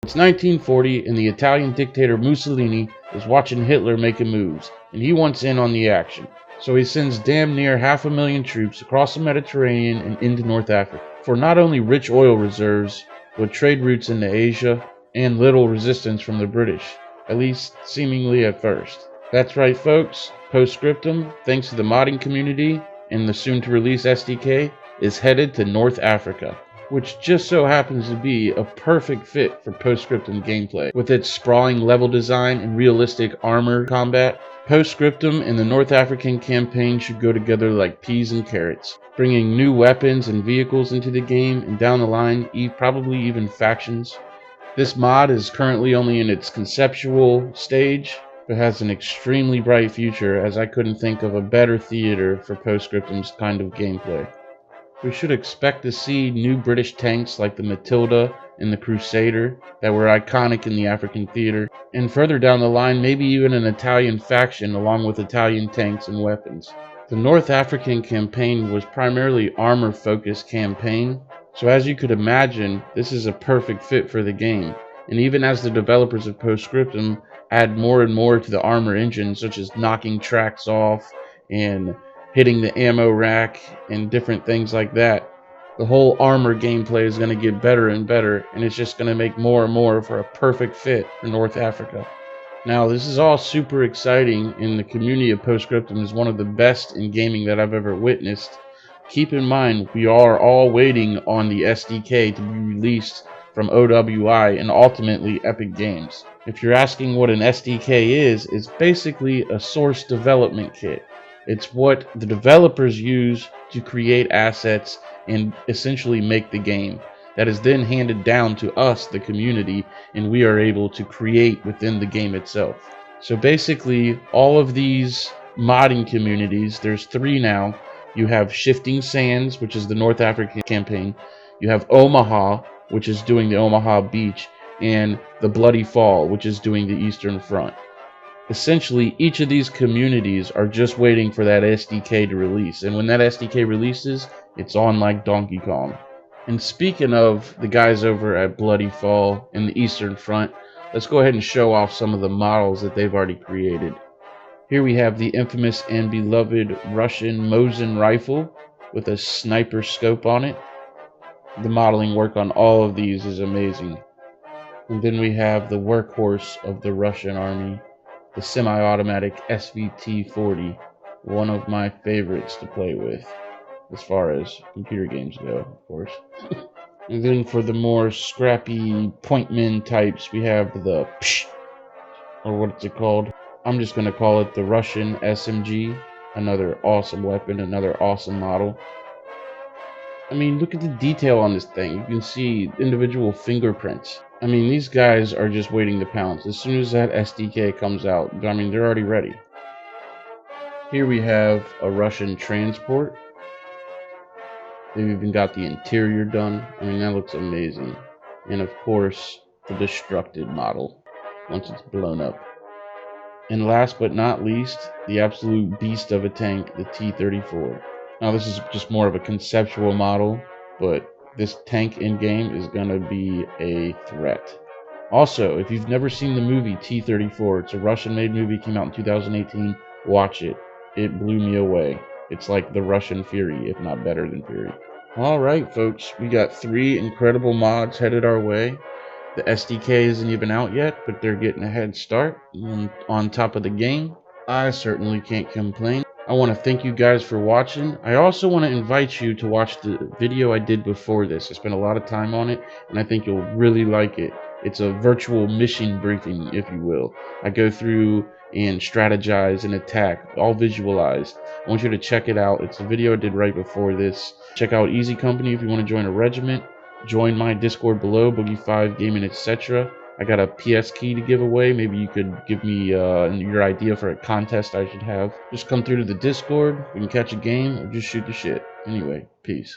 It's 1940 and the Italian dictator Mussolini is watching Hitler making moves, and he wants in on the action. So he sends damn near 500,000 troops across the Mediterranean and into North Africa for not only rich oil reserves, but trade routes into Asia and little resistance from the British, at least seemingly at first. That's right folks, Post-Scriptum, thanks to the modding community and the soon to release SDK, is headed to North Africa, which just so happens to be a perfect fit for Post-Scriptum gameplay. With its sprawling level design and realistic armor combat, Post-Scriptum and the North African campaign should go together like peas and carrots, bringing new weapons and vehicles into the game, and down the line, probably even factions. This mod is currently only in its conceptual stage, but has an extremely bright future, as I couldn't think of a better theater for Post-Scriptum's kind of gameplay. We should expect to see new British tanks like the Matilda and the Crusader that were iconic in the African theater, and further down the line maybe even an Italian faction along with Italian tanks and weapons. The North African campaign was primarily armor-focused campaign, so as you could imagine, this is a perfect fit for the game. And even as the developers of Post-Scriptum add more and more to the armor engine, such as knocking tracks off and hitting the ammo rack and different things like that, the whole armor gameplay is going to get better and better, and it's just going to make more and more for a perfect fit for North Africa. Now, this is all super exciting, and the community of Post-Scriptum is one of the best in gaming that I've ever witnessed. Keep in mind, we are all waiting on the SDK to be released from OWI and ultimately Epic Games. If you're asking what an SDK is, it's basically a source development kit. It's what the developers use to create assets and essentially make the game. That is then handed down to us, the community, and we are able to create within the game itself. So basically, all of these modding communities, there's 3 now. You have Shifting Sands, which is the North African campaign. You have Omaha, which is doing the Omaha Beach, and the Bloody Fall, which is doing the Eastern Front. Essentially, each of these communities are just waiting for that SDK to release, and when that SDK releases, it's on like Donkey Kong. And speaking of the guys over at Bloody Fall and the Eastern Front, let's go ahead and show off some of the models that they've already created. Here we have the infamous and beloved Russian Mosin rifle with a sniper scope on it. The modeling work on all of these is amazing. And then we have the workhorse of the Russian army, the semi-automatic SVT-40, one of my favorites to play with, as far as computer games go, of course. And then for the more scrappy pointman types, we have the PSH, or what's it called? I'm just going to call it the Russian SMG, another awesome weapon, another awesome model. I mean, look at the detail on this thing. You can see individual fingerprints. I mean, these guys are just waiting to pounce. As soon as that SDK comes out, I mean, they're already ready. Here we have a Russian transport. They've even got the interior done. I mean, that looks amazing. And of course, the destructed model, once it's blown up. And last but not least, the absolute beast of a tank, the T-34. Now, this is just more of a conceptual model, but this tank in-game is going to be a threat. Also, if you've never seen the movie T-34, it's a Russian-made movie, came out in 2018. Watch it. It blew me away. It's like the Russian Fury, if not better than Fury. Alright, folks, we got 3 incredible mods headed our way. The SDK isn't even out yet, but they're getting a head start on top of the game. I certainly can't complain. I want to thank you guys for watching. I also want to invite you to watch the video I did before this. I spent a lot of time on it, and I think you'll really like it. It's a virtual mission briefing, if you will. I go through and strategize and attack, all visualized. I want you to check it out. It's a video I did right before this. Check out Easy Company if you want to join a regiment. Join my Discord below, Boogie5 Gaming, etc. I got a PS key to give away. Maybe you could give me your idea for a contest I should have. Just come through to the Discord. We can catch a game or just shoot the shit. Anyway, peace.